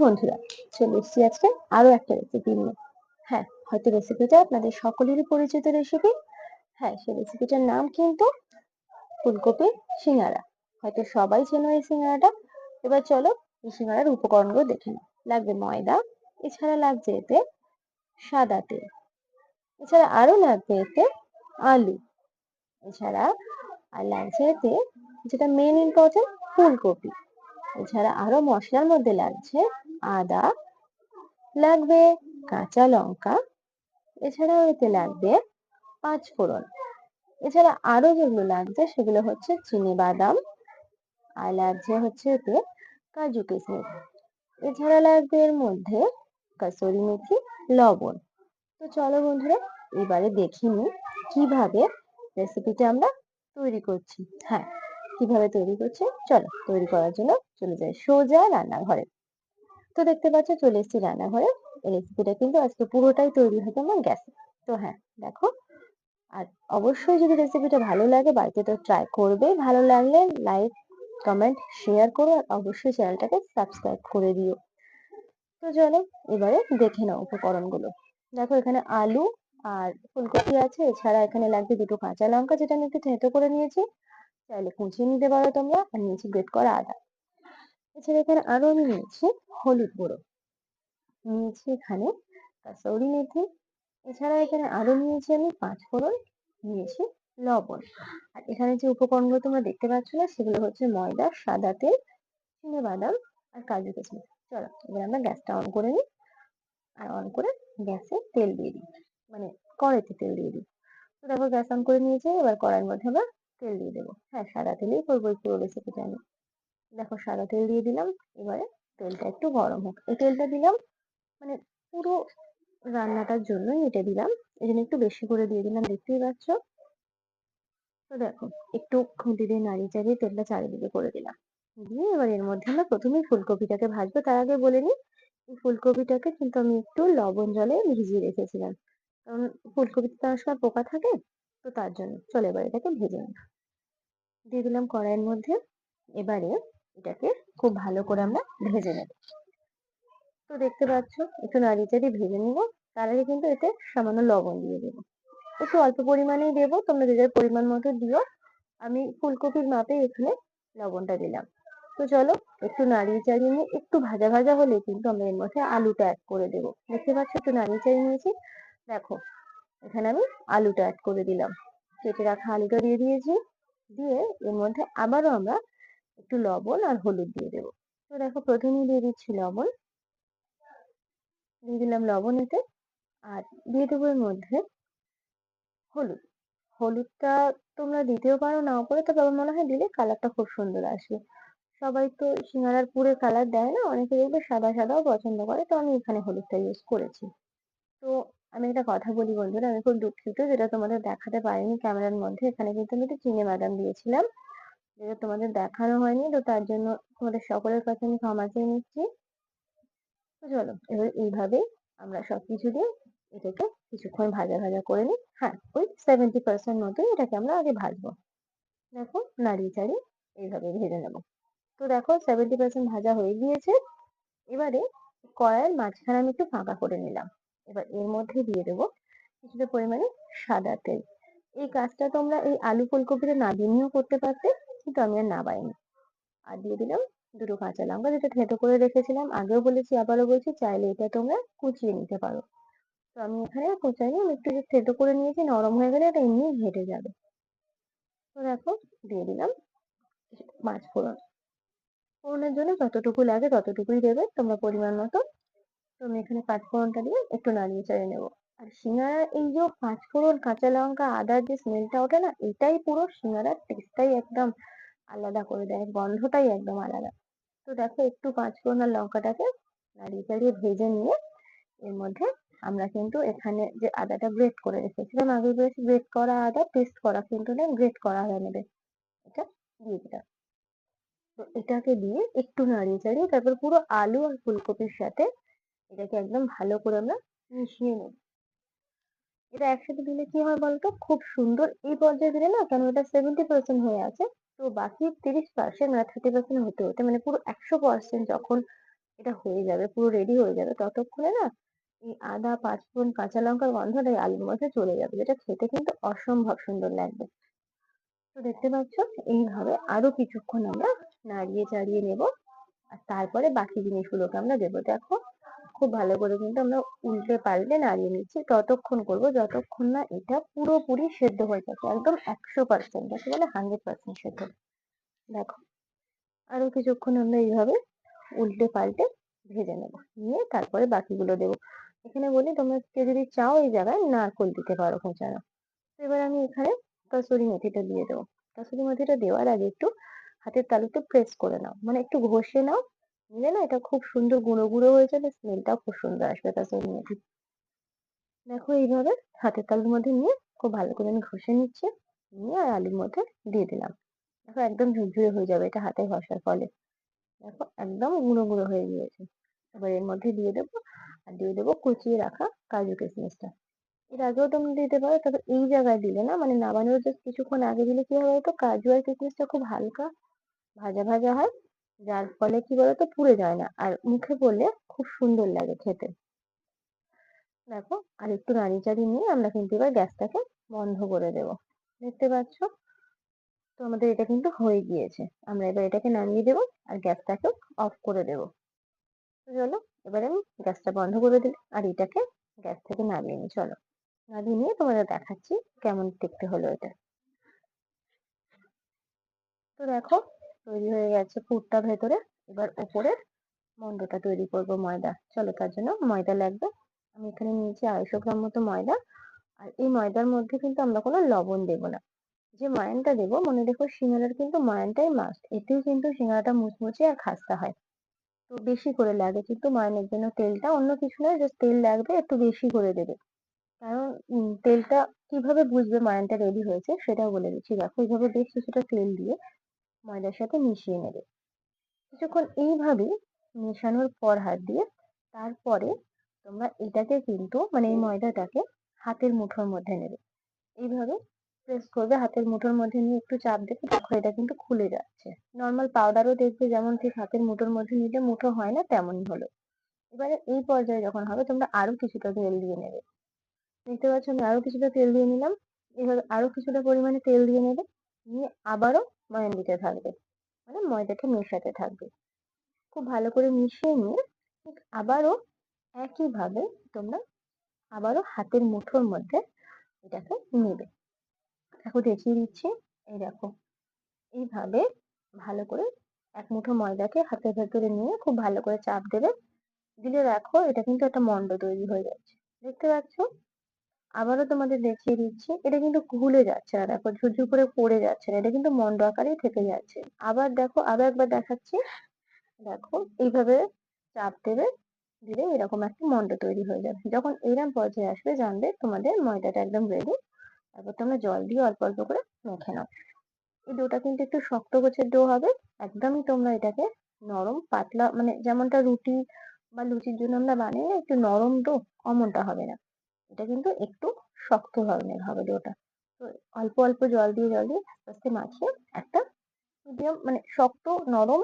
বন্ধুরা, চলে এসেছি আজকে আরো একটা রেসিপি নিয়ে। হ্যাঁ, হয়তো রেসিপিটা আপনাদের সকলেরই পরিচিত রেসিপি। হ্যাঁ, সেই রেসিপিটার নাম কিন্তু ফুলকপি সিঙ্গারা। হয়তো সবাই চেনো এই সিঙ্গারাটা। এবার চলো এই সিঙ্গারার উপকরণগুলো দেখে নিই। লাগবে ময়দা, এছাড়া লাগছে এতে সাদা তেল, এছাড়া আরো লাগবে এতে আলু, এছাড়া আর লাগছে এতে যেটা মেন ইম্পর্টেন্ট ফুলকপি। এছাড়া আরো মশলার মধ্যে লাগছে আদা, লাগবে কাঁচা লঙ্কা, এছাড়াও এতে লাগবে পাঁচফোড়ন। এছাড়া আরো যেগুলো লাগছে সেগুলো হচ্ছে বাদাম, আর লাগছে হচ্ছে এতে কাজু কিশমিশ। এছাড়া লাগবে এর মধ্যে কাসুরি মেথি, লবণ। তো চলো বন্ধুরা, এবারে দেখে নিই কিভাবে রেসিপিটা আমরা তৈরি করছি। হ্যাঁ, কিভাবে তৈরি করছি, চলো তৈরি করার জন্য চলে যাই সোজা রান্নাঘরে। তো দেখতে পাচ্ছ চলে এসেছি রান্নাঘরে। এই রেসিপিটা কিন্তু আজকে পুরোটাই তৈরি হবে আমার গ্যাসে। তো হ্যাঁ, দেখো। আর অবশ্যই যদি রেসিপিটা ভালো লাগে বাড়িতে তো ট্রাই করবে। ভালো লাগলে লাইক, কমেন্ট, শেয়ার করো, আর অবশ্যই চ্যানেলটাকে সাবস্ক্রাইব করে দিও। তো চলো এবারে দেখে নাও উপকরণগুলো। দেখো এখানে আলু আর ফুলকপি আছে, এছাড়া এখানে লাগবে দুটো কাঁচা লঙ্কা, যেটা আমি একটু থেঁতো করে নিয়েছি, চাইলে কুচিয়ে নিতে পারো তোমরা। আর নিয়েছি গ্রেট করা আদা। এছাড়া এখানে আরো আমি নিয়েছি হলুদ গুঁড়ো, নিয়েছি এখানে কাসুরি মেথি, এছাড়া এখানে আরো নিয়েছি আমি পাঁচফোড়ন, নিয়েছি লবণ। আর এখানে যে উপকরণগুলো তোমরা দেখতে পাচ্ছ না সেগুলো হচ্ছে ময়দা, সাদা তেল, বাদাম আর কাজু কিশমিশ। চলো এবার আমরা গ্যাসটা অন করে নিই। আর অন করে গ্যাসে তেল দিয়ে দিই, মানে কড়াইতে তেল দিয়ে দিই। তো দেখো গ্যাস অন করে নিয়েছি, এবার কড়াইয়ের মধ্যে আমরা তেল দিয়ে দেবো। হ্যাঁ, সাদা তেলেই করবো এই পুরো রেসিপিটা আমি। দেখো সাদা তেল দিয়ে দিলাম। এবারে তেলটা একটু গরম হোক। এই তেলটা দিলাম মানে পুরো রান্নাটার জন্যই এটা দিলাম। এই জন্য একটু বেশি করে দিয়ে দিলাম, দেখতেই পাচ্ছ। তো দেখো একটু খুন্তি দিয়ে নাড়িয়ে চাড়িয়ে তেলটা চারিদিকে করে দিলাম। দিয়ে এবার এর মধ্যে আমরা প্রথমেই ফুলকপিটাকে ভাজবো। তার আগে বলে নিই, এই ফুলকপিটাকে কিন্তু আমি একটু লবণ জলে ভিজিয়ে রেখেছিলাম, কারণ ফুলকপিতে তো অনেক সময় পোকা থাকে। তো তার জন্য চলো এবার এটাকে ভেজে নিই। দিয়ে দিলাম কড়াইয়ের মধ্যে। এবারে এটাকে খুব ভালো করে আমরা ভেজে নেব। তো দেখতে পাচ্ছ একটু নাড়িয়ে চাড়িয়ে ভেজে নিব। তার আগে কিন্তু এতে সামান্য লবণ দিয়ে দেবো। একটু অল্প পরিমাণেই দেবো, তোমরা যে যার পরিমাণ মতো দিও। আমি ফুলকপির মাপে এখানে লবণটা দিলাম। তো চলো একটু নাড়িয়ে চাড়িয়ে নিয়ে একটু ভাজা ভাজা হলে কিন্তু আমরা এর মধ্যে আলুটা অ্যাড করে দেবো। দেখতে পাচ্ছ একটু নাড়িয়ে চাড়িয়ে নিয়েছি। দেখো এখানে আমি আলুটা অ্যাড করে দিলাম, কেটে রাখা আলুটা দিয়ে দিয়েছি। দিয়ে এর মধ্যে আবারও আমরা একটু লবণ আর হলুদ দিয়ে দেবো। তো দেখো প্রথমেই দিয়ে দিচ্ছি লবণ, দিয়ে দিলাম লবণ এতে। আর দিয়ে দেবো এর মধ্যে হলুদ। হলুদটা তোমরা দিতেও পারো, নাও পারো, তবে আমার মনে হয় দিলে কালারটা খুব সুন্দর আসবে। সবাই তো সিঙ্গারার পুরে কালার দেয় না, অনেকে দেখবে সাদা সাদাও পছন্দ করে। তো আমি এখানে হলুদটা ইউজ করেছি। তো আমি একটা কথা বলি বন্ধুরা, আমি খুব দুঃখিত যেটা তোমাদের দেখাতে পারিনি ক্যামেরার মধ্যে। এখানে কিন্তু আমি একটু বাদাম দিয়েছিলাম, যেটা তোমাদের দেখানো হয়নি। তো তার জন্য তোমাদের সকলের কাছে আমি ক্ষমা চেয়ে নিচ্ছি। তো চলো এবার এইভাবেই আমরা সবকিছু দিয়ে এটাকে কিছুক্ষণ ভাজা ভাজা করে নিই। হ্যাঁ, ওই 70% মতোই এটাকে আমরা আগে ভাজবো। দেখো নাড়িয়ে চাড়িয়ে এইভাবে ভেজে নেবো। তো দেখো 70% ভাজা হয়ে গিয়েছে। এবারে কড়াইয়ের মাঝখানে আমি একটু ফাঁকা করে নিলাম। এবার এর মধ্যে দিয়ে দেবো কিছুটা পরিমাণে সাদা তেল। এই কাজটা তোমরা এই আলু ফুলকপিটা না দিয়ে নিয়েও করতে পারতে, কিন্তু আমি আর না পাইনি। আর দিয়ে দিলাম দুটো কাঁচা লঙ্কা, যেটা থেঁতো করে রেখেছিলাম। আগেও বলেছি আবারও বলছি, চাইলে এটা তোমরা কুচিয়ে নিতে পারো। তো আমি এখানে কুচাইনি, আমি একটু থেঁতো করে নিয়েছি। নরম হয়ে গেলে এটা এমনি ঘেটে যাবে। তো দেখো দিয়ে দিলাম পাঁচ ফোড়ন। ফোড়নের জন্য যতটুকু লাগে ততটুকুই দেবে তোমরা পরিমাণ মতো। তো আমি এখানে পাঁচ ফোড়নটা দিয়ে একটু নাড়িয়ে চাড়িয়ে নেবো। আর সিঙ্গারার এই যে পাঁচ ফোড়ন, কাঁচা লঙ্কা, আদার যে স্মেলটা ওঠে না, এটাই পুরো সিঙ্গারার টেস্টটাই একদম আলাদা করে দেয়, গন্ধটাই একদম আলাদা। তো দেখো একটু পাঁচ ফোড়ন আর লঙ্কাটাকে নাড়িয়ে চাড়িয়ে ভেজে নিয়ে এর মধ্যে আমরা কিন্তু এখানে যে আদাটা গ্রেট করে রেখেছিলাম, আগে বেশ গ্রেট করা আদা, পেস্ট করা কিন্তু না, গ্রেট করা আদা নেবে, এটা দিয়ে দিলাম। তো এটাকে দিয়ে একটু নাড়িয়ে চাড়িয়ে তারপর পুরো আলু আর ফুলকপির সাথে এটাকে একদম ভালো করে আমরা মিশিয়ে নেব। এটা একসাথে দিলে কি হয় বলতো, খুব সুন্দর। এই পর্যায়ে দিলে না, কেন এটা 70% হয়ে আছে, তো বাকি 30% মানে 30% হতে হতে মানে পুরো 100% যখন এটা হয়ে যাবে, পুরো রেডি হয়ে যাবে, ততক্ষণে না এই আদা, পাঁচফোড়ন, কাঁচা লঙ্কার গন্ধটা এই আলুর মধ্যে চলে যাবে, যেটা খেতে কিন্তু অসম্ভব সুন্দর লাগবে। তো দেখতে পাচ্ছ, এইভাবে আরো কিছুক্ষণ আমরা নাড়িয়ে চাড়িয়ে নেব। আর তারপরে বাকি জিনিসগুলোকে আমরা দেবো। দেখো, খুব ভালো করে কিন্তু আমরা উল্টে পাল্টে নাড়িয়ে নিচ্ছি, ততক্ষণ করবো যতক্ষণ না এটা পুরোপুরি সেদ্ধ হয়ে যাচ্ছে, একদম 100%, যাকে বলে 100% সেদ্ধ। দেখো, আরো কিছুক্ষণ আমরা এইভাবে উল্টে পাল্টে ভেজে নেবো, নিয়ে তারপরে বাকিগুলো দেবো। এখানে বলি, তোমরা কেউ যদি চাও এই জায়গায় নারকোল দিতে পারো কোচানো। এবার আমি এখানে কাসুরি মেথিটা দিয়ে দেবো। কাসুরি মেথিটা দেওয়ার আগে একটু হাতের তালুতে প্রেস করে নাও, মানে একটু ঘষে নাও, নিলে না এটা খুব সুন্দর গুঁড়ো গুঁড়ো হয়ে যাবে, স্মেলটাও খুব সুন্দর আসবে কাসুরি মেথি। দেখো, এইভাবে হাতের তালুর মধ্যে নিয়ে খুব ভালো করে আমি ঘষে নিচ্ছি, নিয়ে আর আলুর মধ্যে দিয়ে দিলাম। দেখো, একদম ঝুরঝুরে হয়ে যাবে এটা হাতে ঘষার ফলে। দেখো, একদম গুঁড়ো গুঁড়ো হয়ে গিয়েছে। এবার এর মধ্যে দিয়ে দেবো, আর দিয়ে দেবো কুচিয়ে রাখা কাজু কিশমিশটা। এর আগেও তোমরা দিতে পারো, তবে এই জায়গায় দিলে না, মানে নামানোর জাস্ট কিছুক্ষণ আগে দিলে কি হয় বলতো, কাজু আর কিশমিশটা খুব হালকা ভাজা ভাজা হয়, যার ফলে কি বলতো পুড়ে যায় না, আর মুখে পড়লে খুব সুন্দর লাগে খেতে। দেখো, আর একটু নাড়িয়ে চাড়িয়ে নিয়ে আমরা কিন্তু এবার গ্যাসটাকে বন্ধ করে দেবো। দেখতে পাচ্ছ, তো আমাদের এটা কিন্তু হয়ে গিয়েছে। আমরা এবার এটাকে নামিয়ে দেবো আর গ্যাসটাকে অফ করে দেবো। তো চলো, এবারে আমি গ্যাসটা বন্ধ করে দিই আর এটাকে গ্যাস থেকে নামিয়ে নিই। চলো, নামিয়ে নিয়ে তোমাদের দেখাচ্ছি কেমন দেখতে হলো এটা। তো দেখো, তৈরি হয়ে গেছে পুরটা ভেতরে। এবার উপরের মন্ডটা তৈরি করব ময়দা। চলো, তার জন্য ময়দা লাগবে। আমি এখানে নিয়েছি 250 গ্রাম মতো ময়দা। আর এই ময়দার মধ্যে কিন্তু আমরা কোনো লবণ দেবো না। যে ময়ানটা দেবো, মনে রেখো, সিঙ্গারার কিন্তু ময়ানটাই মাস্ট, এতেই কিন্তু সিঙ্গারাটা মুচমুচে আর খাস্তা হয়। তো বেশি করে লাগে কিন্তু ময়ানের জন্য তেলটা, অন্য কিছু নয়, জাস্ট তেল লাগবে, একটু বেশি করে দেবে। কারণ তেলটা কিভাবে বুঝবে ময়ানটা রেডি হয়েছে সেটাও বলে দিচ্ছি। দেখো, এইভাবে বেশ কিছুটা তেল দিয়ে ময়দার সাথে মিশিয়ে নেবে কিছুক্ষণ এইভাবেই। মেশানোর পর হাত দিয়ে, তারপরে তোমরা এটাকে কিন্তু, মানে এই ময়দাটাকে হাতের মুঠোর মধ্যে নেবে, এইভাবে প্রেস করবে, হাতের মুঠোর মধ্যে নিয়ে একটু চাপ দেবে। দেখো, এটা কিন্তু খুলে যাচ্ছে। নর্মাল পাউডারও দেখবে যেমন ঠিক হাতের মুঠোর মধ্যে নিলে মুঠো হয় না, তেমনই হলো। এবারে এই পর্যায়ে যখন হবে, তোমরা আরো কিছুটা তেল দিয়ে নেবে। দেখতে পাচ্ছ, আমি আরো কিছুটা তেল দিয়ে নিলাম। এভাবে আরো কিছুটা পরিমাণে তেল দিয়ে নেবে, নিয়ে আবারও ময়ান দিতে থাকবে, মানে ময়দাটা মেশাতে থাকবে। খুব ভালো করে মিশিয়ে নিয়ে ঠিক আবারও একইভাবে তোমরা আবারও হাতের মুঠোর মধ্যে এটাকে নেবে। দেখো, দেখিয়ে দিচ্ছি। এই দেখো, এইভাবে ভালো করে এক মুঠো ময়দাকে হাতের ভেতরে নিয়ে খুব ভালো করে চাপ দেবে। দিলে দেখো, এটা কিন্তু একটা মন্ড তৈরি হয়ে যাচ্ছে। দেখতে পাচ্ছ? আবারও তোমাদের দেখিয়ে দিচ্ছি, এটা কিন্তু খুলে যাচ্ছে না। দেখো, ঝুরঝুর করে পড়ে যাচ্ছে না, এটা কিন্তু মন্ড আকারেই থেকে যাচ্ছে। আবার দেখো, আরো একবার দেখাচ্ছি। দেখো, এইভাবে চাপ দেবে, দিলে এরকম একটা মন্ড তৈরি হয়ে যাবে। যখন এরম পর্যায়ে আসবে, জানবে তোমাদের ময়দাটা একদম রেডি। তারপর তোমরা জল দিয়ে অল্প অল্প করে মেখে নাও। এই ডোটা কিন্তু একটু শক্ত গোছের ডো হবে। একদমই তোমরা এটাকে নরম পাতলা, মানে যেমনটা রুটি বা লুচির জন্য আমরা বানাই না, একটু নরম ডো, অমনটা হবে না। এটা কিন্তু একটু শক্ত ধরনের হবে ডোটা। তো অল্প অল্প জল দিয়ে আস্তে আস্তে মাখিয়ে একটা মিডিয়াম, মানে শক্ত নরম,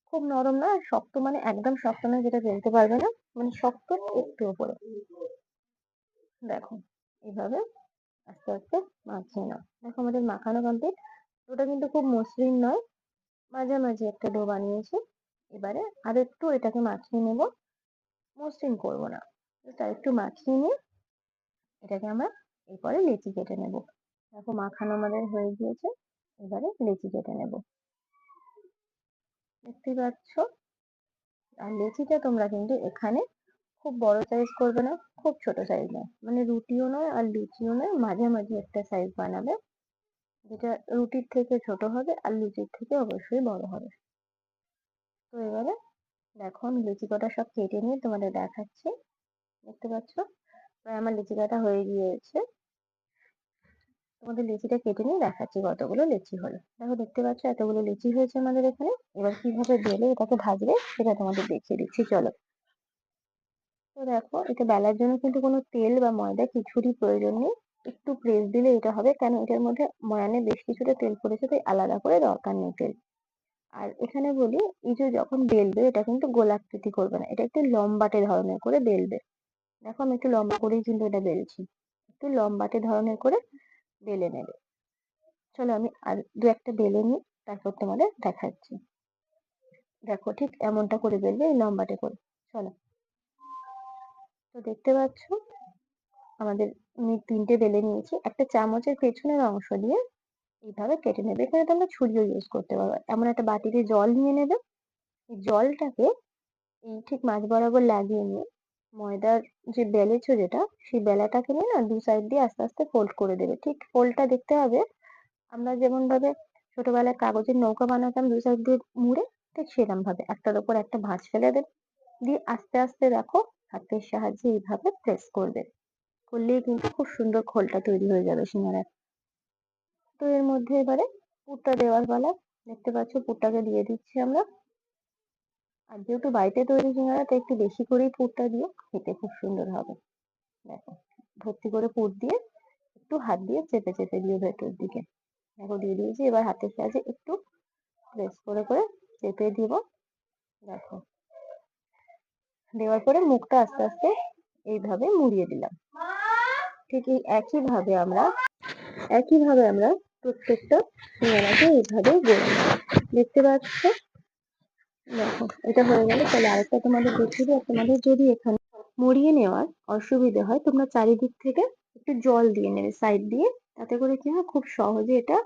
খুব নরম না, শক্ত মানে একদম শক্ত না যেটা বেলতে পারবে না, মানে শক্ত একটু উপরে। দেখো, এইভাবে আস্তে আস্তে মাখিয়ে নাও। দেখো, আমাদের মাখানো কমপ্লিট। ওটা কিন্তু খুব মসৃণ নয়, মাঝামাঝি একটা ডো বানিয়েছি। এবারে আর একটু এটাকে মাখিয়ে নেব, মসৃণ করবো না, আর একটু মাখিয়ে নিয়ে এটাকে আমরা এরপরে লেচি কেটে নেব। দেখো, মাখানো আমাদের হয়ে গিয়েছে। এবারে লেচি কেটে নেব। দেখতেই পাচ্ছ। আর লেচিটা তোমরা কিন্তু এখানে খুব বড় সাইজ করবে না, খুব ছোট সাইজ নয়, মানে রুটিও নয় আর লুচিও নয়, মাঝামাঝি একটা সাইজ বানাবে, যেটা রুটির থেকে ছোট হবে আর লুচির থেকে অবশ্যই বড় হবে। তো এবারে দেখো, আমি লুচি কটা সব কেটে নিয়ে তোমাদের দেখাচ্ছি। দেখতে পাচ্ছ, প্রায় আমার লিচি কাটা হয়ে গিয়েছে। তোমাদের লিচিটা কেটে নিয়ে দেখাচ্ছি কতগুলো লিচি হলো। দেখো, দেখতে পাচ্ছ এতগুলো লিচি হয়েছে আমাদের এখানে। এবার কিভাবে বেলে এটাকে ভাজবে সেটা তোমাদের দেখিয়ে দিচ্ছি, চলো। তো দেখো, এটা বেলার জন্য কিন্তু কোনো তেল বা ময়দা কিছুরই প্রয়োজন নেই। একটু প্রেস দিলে এটা হবে, কেন এটার মধ্যে ময়ানে বেশ কিছুটা তেল পড়েছে, তাই আলাদা করে দরকার নেই তেল। আর এখানে বলি, এই যে যখন বেলবে এটা কিন্তু গোলাকৃতি করবে না, এটা একটু লম্বাটে ধরনের করে বেলবে। দেখো আমি একটু লম্বা করেই কিন্তু এটা বেলছি, একটু লম্বাটে ধরনের করে বেলে নেবে। চলো আমি আর দু একটা বেলে নিই, তারপর তোমাদের দেখাচ্ছি। দেখো ঠিক এমনটা করে বেলবে, এই লম্বাটে করে। চলো, তো দেখতে পাচ্ছ আমাদের আমি তিনটে বেলে নিয়েছি। একটা চামচের পেছনের অংশ দিয়ে এইভাবে কেটে নেবে। এখানে তোমরা ছুরিও ইউজ করতে পারো। এমন একটা বাটিতে জল নিয়ে নেবে, এই জলটাকে এই ঠিক মাঝ বরাবর লাগিয়ে নিয়ে ময়দার যে বেলেছো যেটা, সেই বেলাটাকে নিয়ে না দু সাইড দিয়ে আস্তে আস্তে ফোল্ড করে দেবে। ঠিক ফোল্ডটা দেখতে হবে আমরা যেমন ভাবে ছোটবেলায় কাগজের নৌকা বানাতাম দু সাইড দিয়ে মুড়ে, ঠিক সেরকম ভাবে একটার উপর একটা ভাঁজ ফেলে দেবে, দিয়ে আস্তে আস্তে দেখো হাতের সাহায্যে এইভাবে প্রেস করবে। করলেই কিন্তু খুব সুন্দর খোলটা তৈরি হয়ে যাবে সিঙ্গারার। তো এর মধ্যে এবারে পুরটা দেওয়ার পালা। দেখতে পাচ্ছ পুরটাকে দিয়ে দিচ্ছি আমরা। আর যেহেতু বাড়িতে তৈরি সিঙ্গারা, তাই একটু বেশি করেই পুরটা দিও, খেতে খুব সুন্দর হবে। দেখো ভর্তি করে পুর দিয়ে একটু হাত দিয়ে চেপে চেপে দিও ভেতর দিকে। দেখো দিয়ে দিয়েছি, এবার হাতের সাহায্যে একটু প্রেস করে করে চেপে দিব। দেখো দেওয়ার পরে মুখটা আস্তে আস্তে এইভাবে মুড়িয়ে দিলাম। ঠিক এই একইভাবে আমরা প্রত্যেকটা সিঙ্গারাকে এইভাবে গড়ে নেব। দেখতে পাচ্ছ? দেখো এটা হয়ে গেলে, তাহলে আরেকটা তোমাদের দেখিয়ে দিই। আর তোমাদের যদি এখানে মুড়িয়ে নেওয়ার অসুবিধে হয়, তোমরা চারিদিক থেকে একটু জল দিয়ে নেবে সাইড দিয়ে, তাতে করে কি হয় খুব সহজে এটা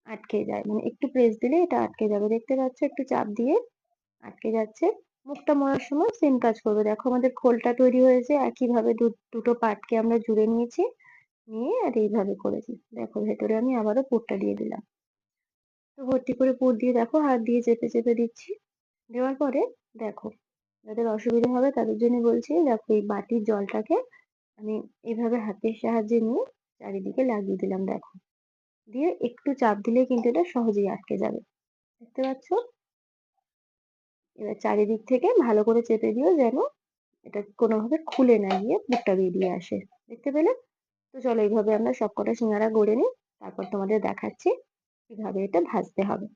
আটকে যায়, মানে একটু প্রেস দিলে এটা আটকে যাবে। দেখতে পাচ্ছ একটু চাপ দিয়ে আটকে যাচ্ছে। মুখটা মোড়ার সময় সেম কাজ করবে। দেখো আমাদের খোলটা তৈরি হয়েছে, একইভাবে দুটো পার্টকে আমরা জুড়ে নিয়েছি, নিয়ে আর এইভাবে করেছি। দেখো ভেতরে আমি আবারও পুরটা দিয়ে দিলাম। তো ভর্তি করে পুর দিয়ে দেখো হাত দিয়ে চেপে চেপে দিচ্ছি। দেওয়ার পরে দেখো, যাদের অসুবিধা হবে তাদের জন্য বলছি, দেখো এই বাটির জলটাকে আমি এইভাবে হাতের সাহায্যে নিয়ে চারিদিকে লাগিয়ে দিলাম। দেখো দিয়ে একটু চাপ দিলে কিন্তু এটা সহজেই আটকে যাবে। দেখতে পাচ্ছ? এবার চারিদিক থেকে ভালো করে চেপে দিও, যেন এটা কোনোভাবে খুলে না গিয়ে পুরটা বেরিয়ে আসে। দেখতে পেলে? তো চলো এইভাবে আমরা সবকটা সিঙ্গারা গড়ে নিই, তারপর তোমাদের দেখাচ্ছি কিভাবে এটা ভাজতে হবে।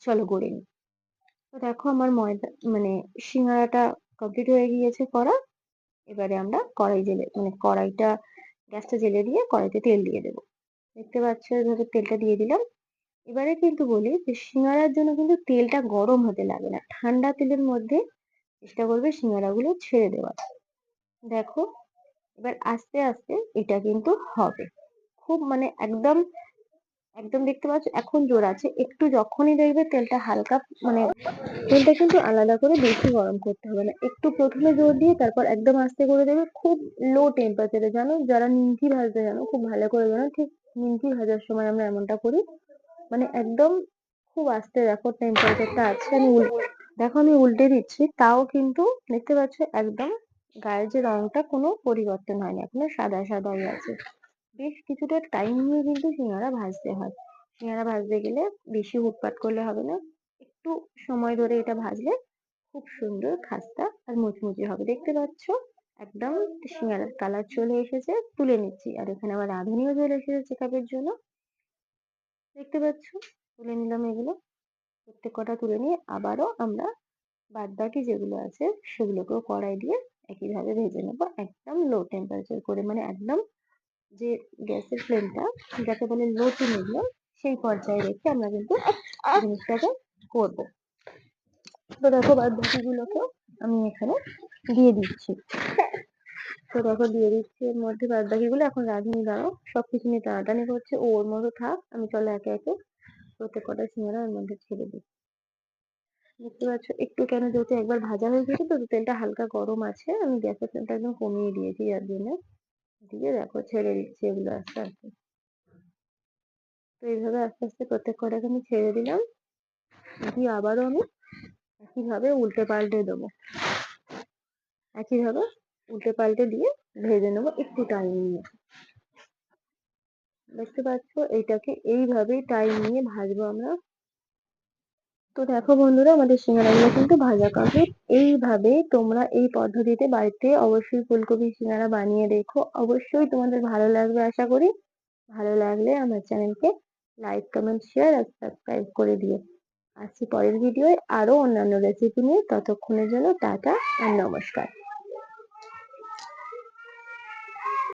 চলো গড়ে নিই। তো দেখো আমার ময়দা মানে সিঙ্গারাটা কমপ্লিট হয়ে গিয়েছে করা। এবারে আমরা কড়াইটা গ্যাসটা জেলে দিয়ে কড়াইতে তেল দিয়ে দেবো। দেখতে পাচ্ছ এভাবে তেলটা দিয়ে দিলাম। এবারে কিন্তু বলি যে সিঙ্গারার জন্য কিন্তু তেলটা গরম হতে লাগে না, ঠান্ডা তেলের মধ্যে চেষ্টা করবে সিঙ্গারা গুলো ছেড়ে দেওয়ার। দেখো এবার আস্তে আস্তে এটা কিন্তু হবে, খুব মানে একদম একদম দেখতে পাচ্ছ এখন জোর আছে, একটু যখনই দেখবে তেলটা হালকা মানে তেলটা কিন্তু আলাদা করে বেশি গরম করতে হবে না, একটু প্রথমে জোর দিয়ে তারপর একদম আস্তে করে দেবে। খুব লো টেম্পারেচারে, জানো যারা নিমকি ভাজতে জানো খুব ভালো করে জানো, ঠিক নিমকি ভাজার সময় আমরা এমনটা করি, মানে একদম খুব আস্তে। দেখো টেম্পারেচারটা আছে, দেখো আমি উল্টে দিচ্ছি, তাও কিন্তু দেখতে পাচ্ছ একদম গায়ের যে রংটা কোনো পরিবর্তন হয়নি, এখনো সাদা সাদাই আছে। বেশ কিছুটা টাইম নিয়ে কিন্তু সিঙ্গারা ভাজতে হয়। সিঙ্গারা ভাজতে গেলে বেশি উৎপাত করলে হবে না, একটু সময় ধরে এটা ভাজলে খুব সুন্দর খাস্তা আর মুচমুচে হবে। দেখতে পাচ্ছ একদম সিঙ্গারার কালার চলে এসেছে, তুলে নিচ্ছি। আর এখানে আমার রাঁধুনিও চলে এসেছে চেকআপের জন্য। দেখতে পাচ্ছ তুলে নিলাম এগুলো, প্রত্যেক কটা তুলে নিয়ে আবারও আমরা বাদ বাকি যেগুলো আছে সেগুলোকেও কড়াই দিয়ে একইভাবে ভেজে নেবো, একদম লো টেম্পারেচার করে, মানে একদম যে গ্যাসের ফ্লেমটা যাকে বলে লো টু মিডিয়াম, সেই পর্যায়ে রেখে আমরা কিন্তু জিনিসটাকে করবো। তো দেখো বাদ বাকিগুলোকেও আমি এখানে দিয়ে দিচ্ছি। তো দেখো দিয়ে দিচ্ছি এর মধ্যে বাদ বাকিগুলো। এখন রাঁধুনি দাঁড়াও সবকিছু নিয়ে টানাটানি করছে, ও ওর মতো থাক, আমি চলো একে একে প্রত্যেক কটা সিঙ্গারা এর মধ্যে ছেড়ে দিই। দেখতে পাচ্ছ একটু কেন, যেহেতু একবার ভাজা হয়ে গেছে তো তেলটা হালকা গরম আছে, আমি গ্যাসের ফ্লেমটা একদম কমিয়ে দিয়েছি, যার জন্য দিয়ে দেখো ছেড়ে দিচ্ছি এগুলো আস্তে আস্তে। তো এইভাবে আস্তে আস্তে প্রত্যেক কটাকে আমি ছেড়ে দিলাম, দিয়ে আবারও আমি একইভাবে উল্টে পাল্টে দেবো, একইভাবে উল্টে পাল্টে দিয়ে ভেজে নেবো একটু টাইম নিয়ে। দেখতে পাচ্ছ এইটাকে এইভাবেই টাইম নিয়ে ভাজবো আমরা। তো দেখো বন্ধুরা আমাদের সিঙ্গারাগুলো কিন্তু ভাজা কমপ্লিট। এইভাবে তোমরা এই পদ্ধতিতে বাড়িতে অবশ্যই ফুলকপি সিঙ্গারা বানিয়ে দেখো, অবশ্যই তোমাদের ভালো লাগবে আশা করি। ভালো লাগলে আমার চ্যানেলকে লাইক কমেন্ট শেয়ার আর সাবস্ক্রাইব করে দিও। আসছি পরের ভিডিওয় আরো অন্যান্য রেসিপি নিয়ে। ততক্ষণের জন্য টাটা আর নমস্কার।